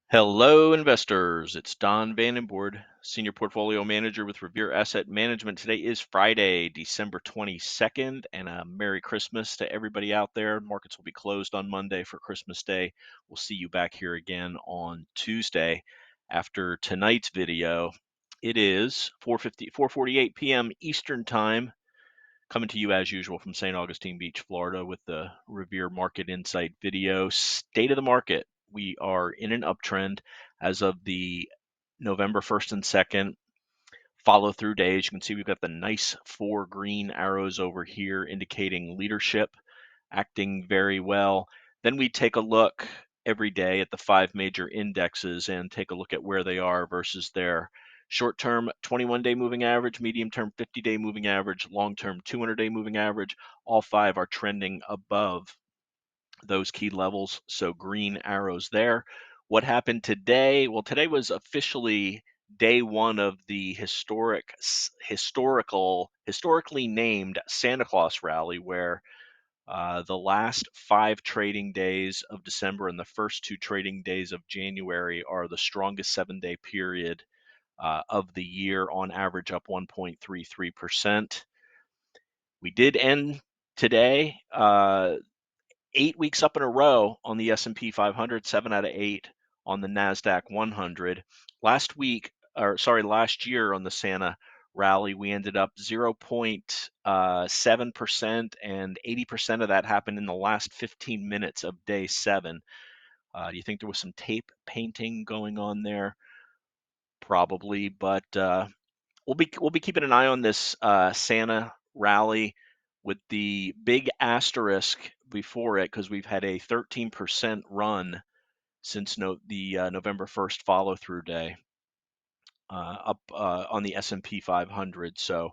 Hello, investors. It's Don Vandenbord, Senior Portfolio Manager with Revere Asset Management. Today is Friday, December 22nd, and a Merry Christmas to everybody out there. Markets will be closed on Monday for Christmas Day. We'll see you back here again on Tuesday after tonight's video. It is 4:48 p.m. Eastern Time, coming to you as usual from St. Augustine Beach, Florida, with the Revere Market Insight video. State of the market. We are in an uptrend as of the November 1st and 2nd follow through days. You can see we've got the nice 4 green arrows over here indicating leadership acting very well. Then we take a look every day at the 5 major indexes and take a look at where they are versus their short-term 21-day moving average, medium-term 50-day moving average, long-term 200-day moving average. All 5 are trending above those key levels, so green arrows there. What happened today? Well, today was officially day one of the historically named Santa Claus rally, where the last 5 trading days of December and the first 2 trading days of January are the strongest 7-day period of the year, on average up 1.33%. We did end today 8 weeks up in a row on the S&P 500, 7 out of 8 on the NASDAQ 100. Last year on the Santa rally, we ended up 0.7%, and 80% of that happened in the last 15 minutes of day 7. Do you think there was some tape painting going on there? Probably, but we'll be keeping an eye on this Santa rally with the big asterisk before it, because we've had a 13% run since November 1st follow-through day up on the S&P 500. So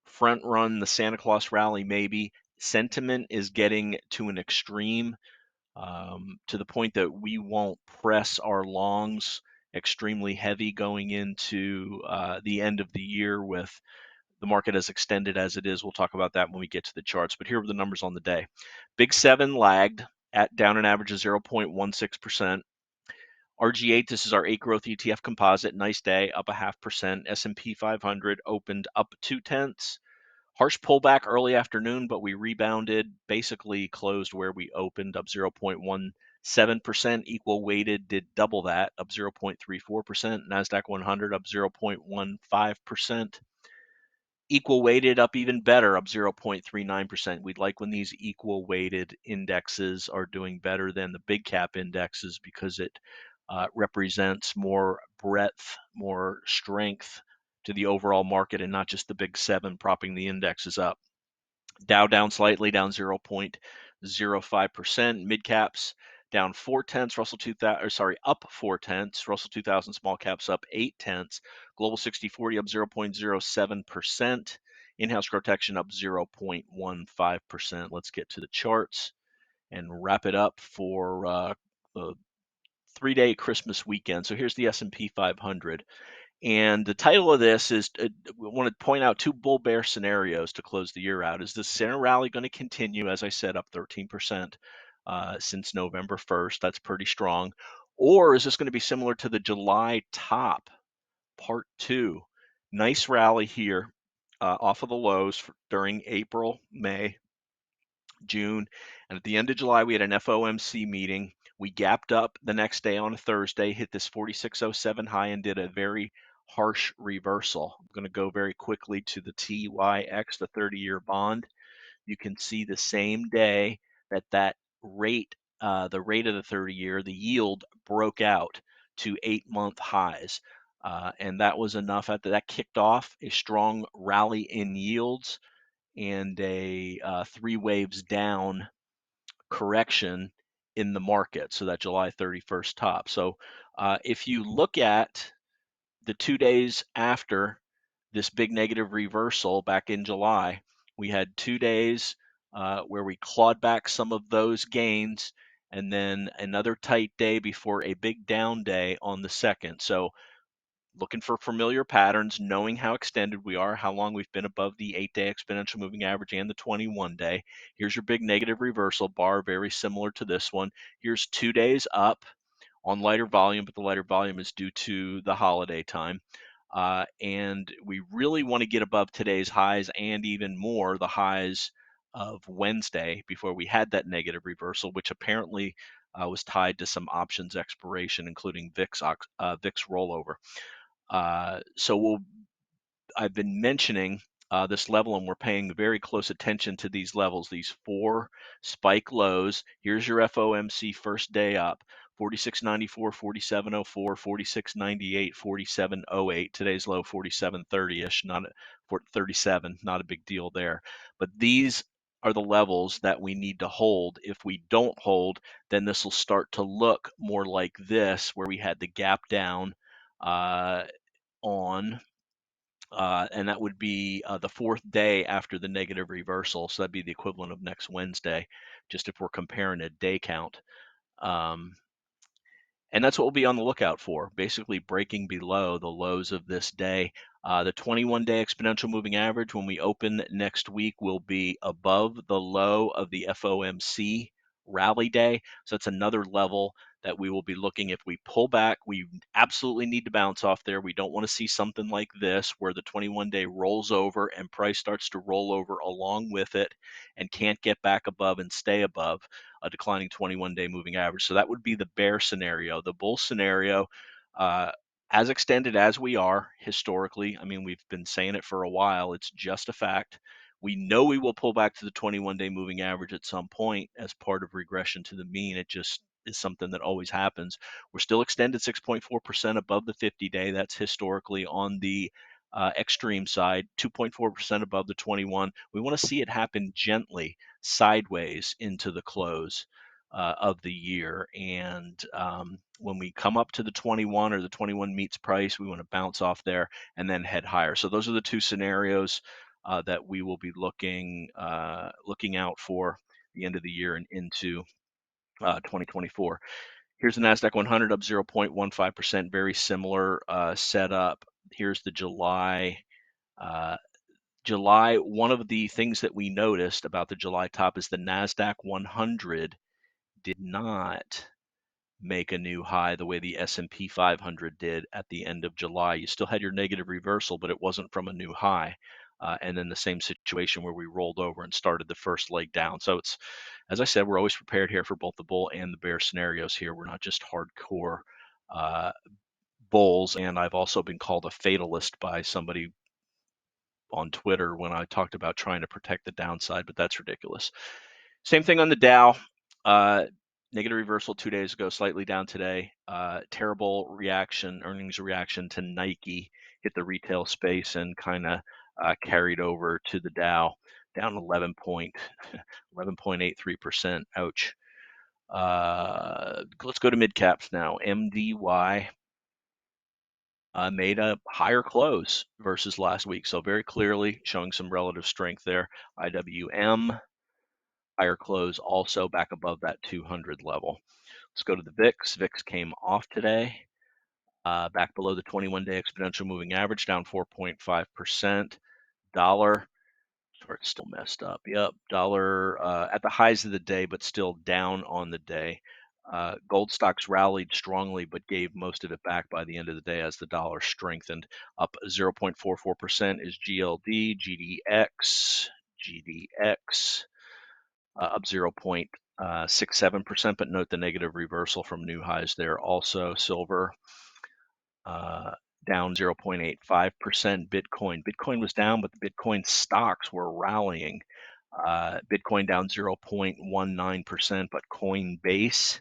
front run the Santa Claus rally maybe. Sentiment is getting to an extreme, to the point that we won't press our longs extremely heavy going into the end of the year with the market as extended as it is. We'll talk about that when we get to the charts, but here are the numbers on the day. Big 7 lagged at down an average of 0.16%. RG8, this is our 8 growth ETF composite, nice day, up 0.5%. S&P 500 opened up 0.2. Harsh pullback early afternoon, but we rebounded, basically closed where we opened, up 0.17%. Equal weighted did double that, up 0.34%. NASDAQ 100 up 0.15%. Equal weighted up even better, up 0.39%. We'd like when these equal weighted indexes are doing better than the big cap indexes, because it represents more breadth, more strength to the overall market, and not just the big 7 propping the indexes up. Dow down slightly, down 0.05%. Mid caps down 0.4. Up 0.4. Russell 2000 small caps up 0.8. Global 60/40 up 0.07%. In-house GROTECTION up 0.15%. Let's get to the charts and wrap it up for the 3-day Christmas weekend. So here's the S&P 500. And the title of this is, we want to point out 2 bull bear scenarios to close the year out. Is the Santa rally going to continue? As I said, up 13% since November 1st. That's pretty strong. Or is this going to be similar to the July top, part 2? Nice rally here off of the lows during April, May, June. And at the end of July, we had an FOMC meeting. We gapped up the next day on a Thursday, hit this 46.07 high, and did a very harsh reversal. I'm going to go very quickly to the TYX, the 30-year bond. You can see the same day that rate, the rate of the 30-year, the yield broke out to 8-month highs. And that was enough. That kicked off a strong rally in yields and a 3 waves down correction in the market, so that July 31st top. So if you look at the 2 days after this big negative reversal back in July, we had 2 days where we clawed back some of those gains, and then another tight day before a big down day on the 2nd. So looking for familiar patterns, knowing how extended we are, how long we've been above the 8-day exponential moving average and the 21-day. Here's your big negative reversal bar, very similar to this one. Here's 2 days up. on lighter volume, but the lighter volume is due to the holiday time. And we really want to get above today's highs and even more the highs of Wednesday before we had that negative reversal, which apparently was tied to some options expiration, including VIX rollover. So I've been mentioning this level, and we're paying very close attention to these levels, these 4 spike lows. Here's your FOMC first day up: 46.94, 47.04, 46.98, 47.08. Today's low 47.30ish, not 37, not a big deal there. But these are the levels that we need to hold. If we don't hold, then this will start to look more like this, where we had the gap down on and that would be the 4th day after the negative reversal. So that'd be the equivalent of next Wednesday, just if we're comparing a day count. Um, and that's what we'll be on the lookout for, basically breaking below the lows of this day. The 21-day exponential moving average, when we open next week, will be above the low of the FOMC rally day. So that's another level that we will be looking. If we pull back, we absolutely need to bounce off there. We don't want to see something like this, where the 21-day rolls over and price starts to roll over along with it and can't get back above and stay above a declining 21-day moving average. So that would be the bear scenario. The bull scenario, as extended as we are historically, I mean, we've been saying it for a while, it's just a fact. We know we will pull back to the 21-day moving average at some point as part of regression to the mean. It just is something that always happens. We're still extended 6.4% above the 50-day. That's historically on the extreme side, 2.4% above the 21. We want to see it happen gently sideways into the close of the year. And when we come up to the 21 or the 21 meets price, we want to bounce off there and then head higher. So those are the two scenarios that we will be looking out for the end of the year and into 2024. Here's the NASDAQ 100 up 0.15%, very similar setup. Here's the July. One of the things that we noticed about the July top is the NASDAQ 100 did not make a new high the way the S&P 500 did at the end of July. You still had your negative reversal, but it wasn't from a new high. And then the same situation where we rolled over and started the first leg down. So it's, as I said, we're always prepared here for both the bull and the bear scenarios here. We're not just hardcore bulls. And I've also been called a fatalist by somebody on Twitter when I talked about trying to protect the downside, but that's ridiculous. Same thing on the Dow. Negative reversal 2 days ago, slightly down today. Terrible reaction, earnings reaction to Nike hit the retail space and kind of carried over to the Dow, down 11.83%. Ouch. Let's go to mid caps now. MDY made a higher close versus last week, so very clearly showing some relative strength there. IWM higher close, also back above that 200 level. Let's go to the VIX. VIX came off today, back below the 21-day exponential moving average, down 4.5%. Dollar, chart's still messed up. Yep, dollar at the highs of the day, but still down on the day. Gold stocks rallied strongly, but gave most of it back by the end of the day as the dollar strengthened. Up 0.44% is GLD, GDX, up 0.67%, but note the negative reversal from new highs there. Also, silver down 0.85%. Bitcoin was down, but the Bitcoin stocks were rallying. Bitcoin down 0.19%, but Coinbase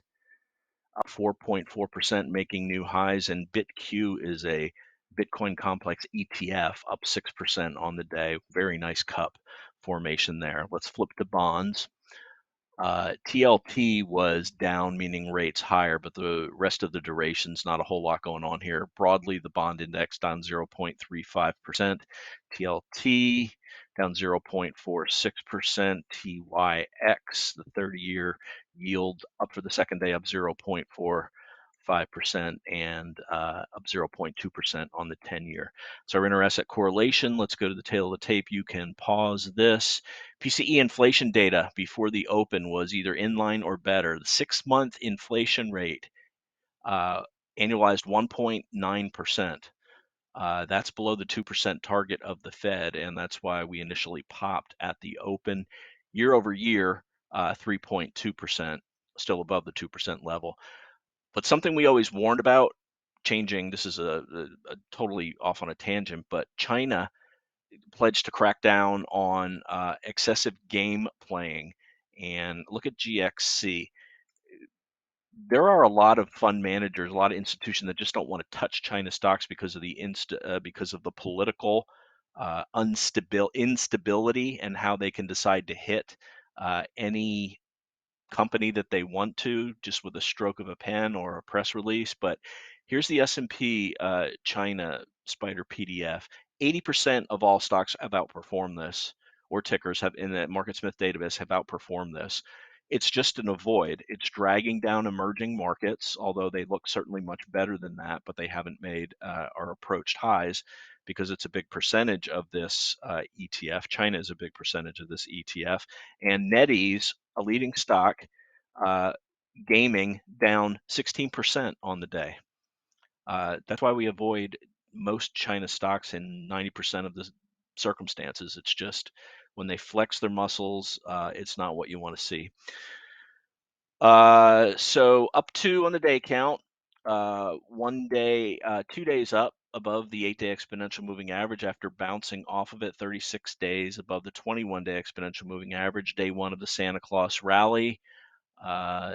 up 4.4%, making new highs. And BitQ is a Bitcoin complex ETF, up 6% on the day. Very nice cup formation there. Let's flip to bonds. TLT was down, meaning rates higher, but the rest of the duration's not a whole lot going on here. Broadly, the bond index down 0.35%. TLT down 0.46%. TYX, the 30-year yield, up for the second day, up 0.45%, and up 0.2% on the 10-year. So our inter-asset correlation, let's go to the tail of the tape. You can pause this. PCE inflation data before the open was either in line or better. The 6-month inflation rate annualized 1.9%. That's below the 2% target of the Fed, and that's why we initially popped at the open. Year over year, 3.2%, still above the 2% level. But something we always warned about changing, this is a totally off on a tangent, but China pledged to crack down on excessive game playing. And look at GXC. There are a lot of fund managers, a lot of institutions that just don't want to touch China stocks because of the because of the political instability and how they can decide to hit any company that they want to just with a stroke of a pen or a press release. But here's the S&P China Spider PDF. 80% of all stocks have outperformed this, or tickers have in the MarketSmith database have outperformed this. It's just an avoid. It's dragging down emerging markets, although they look certainly much better than that, but they haven't made or approached highs because it's a big percentage of this ETF. China is a big percentage of this ETF. And NetEase, a leading stock, uh, gaming down 16% on the day. That's why we avoid most China stocks in 90% of the circumstances. It's just when they flex their muscles, it's not what you want to see. So up 2 on the day count, 1 day, 2 days up above the 8-day exponential moving average after bouncing off of it 36 days above the 21-day exponential moving average. Day 1 of the Santa Claus rally.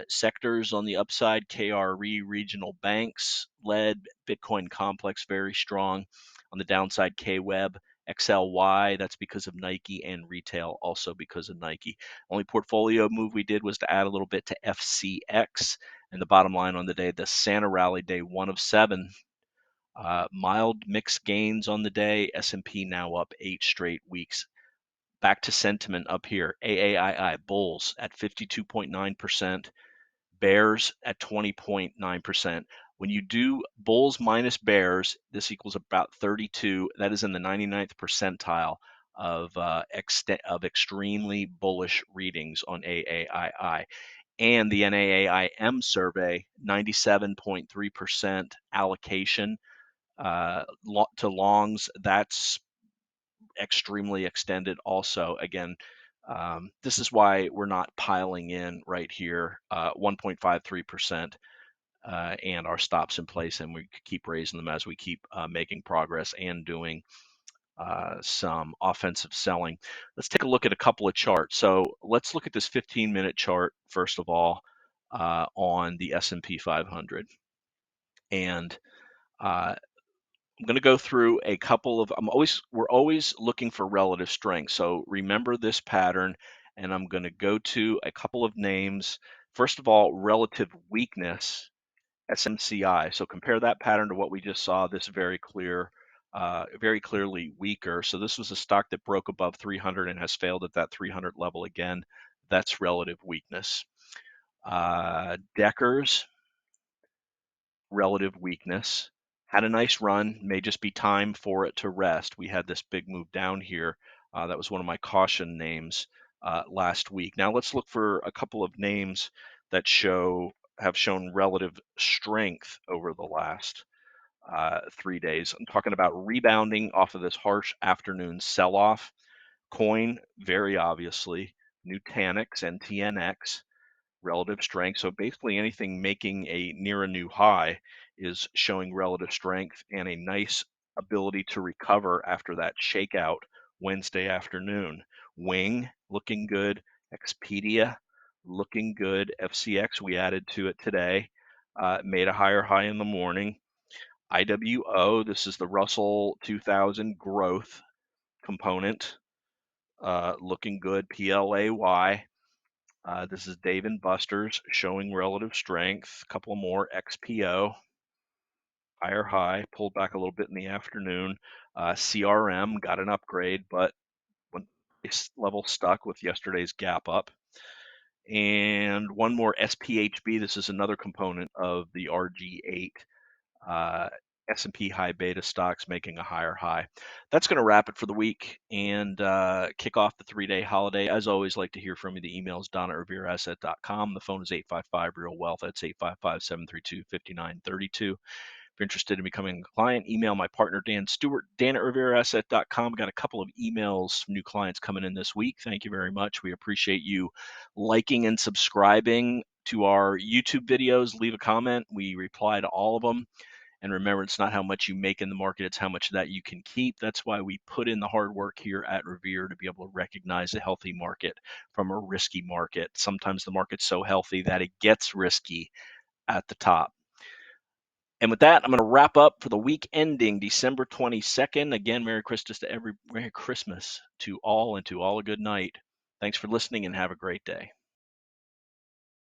Sectors on the upside, KRE regional banks led, Bitcoin complex very strong. On the downside, KWeb, XLY, that's because of Nike, and retail also because of Nike. Only portfolio move we did was to add a little bit to FCX. And the bottom line on the day, the Santa rally, day 1 of 7. Mild mixed gains on the day, S&P now up 8 straight weeks. Back to sentiment up here, AAII bulls at 52.9%. Bears at 20.9%. When you do bulls minus bears, this equals about 32. That is in the 99th percentile of extremely bullish readings on AAII. And the NAAIM survey, 97.3% allocation to longs. That's extremely extended also. Again, this is why we're not piling in right here, 1.53%, and our stops in place, and we keep raising them as we keep making progress and doing some offensive selling. Let's take a look at a couple of charts. So let's look at this 15-minute chart first of all on the S&P 500, and I'm going to go through a couple of, we're always looking for relative strength. So remember this pattern, and I'm going to go to a couple of names. First of all, relative weakness, SMCI. So compare that pattern to what we just saw, this very clearly weaker. So this was a stock that broke above 300 and has failed at that 300 level again. That's relative weakness. Deckers, relative weakness. Had a nice run, may just be time for it to rest. We had this big move down here. That was one of my caution names last week. Now let's look for a couple of names that have shown relative strength over the last 3 days. I'm talking about rebounding off of this harsh afternoon sell-off. Coin, very obviously. Nutanix, NTNX, relative strength. So basically anything making near a new high is showing relative strength and a nice ability to recover after that shakeout Wednesday afternoon. Wing looking good. Expedia looking good. FCX, we added to it today, made a higher high in the morning. IWO, this is the Russell 2000 growth component, looking good. PLAY, this is Dave & Buster's showing relative strength. A couple more. XPO, higher high, pulled back a little bit in the afternoon. CRM got an upgrade, but when level stuck with yesterday's gap up. And one more, SPHB. This is another component of the RG8. S&P high beta stocks making a higher high. That's going to wrap it for the week and kick off the 3-day holiday. As always, like to hear from you. The email is don@revereasset.com. The phone is 855-REAL-WEALTH. That's 855-732-5932. If you're interested in becoming a client, email my partner, Dan Stewart, dan@revereasset.com. Got a couple of emails from new clients coming in this week. Thank you very much. We appreciate you liking and subscribing to our YouTube videos. Leave a comment. We reply to all of them. And remember, it's not how much you make in the market, it's how much that you can keep. That's why we put in the hard work here at Revere to be able to recognize a healthy market from a risky market. Sometimes the market's so healthy that it gets risky at the top. And with that, I'm going to wrap up for the week ending December 22nd. Again, Merry Christmas to all, and to all a good night. Thanks for listening, and have a great day.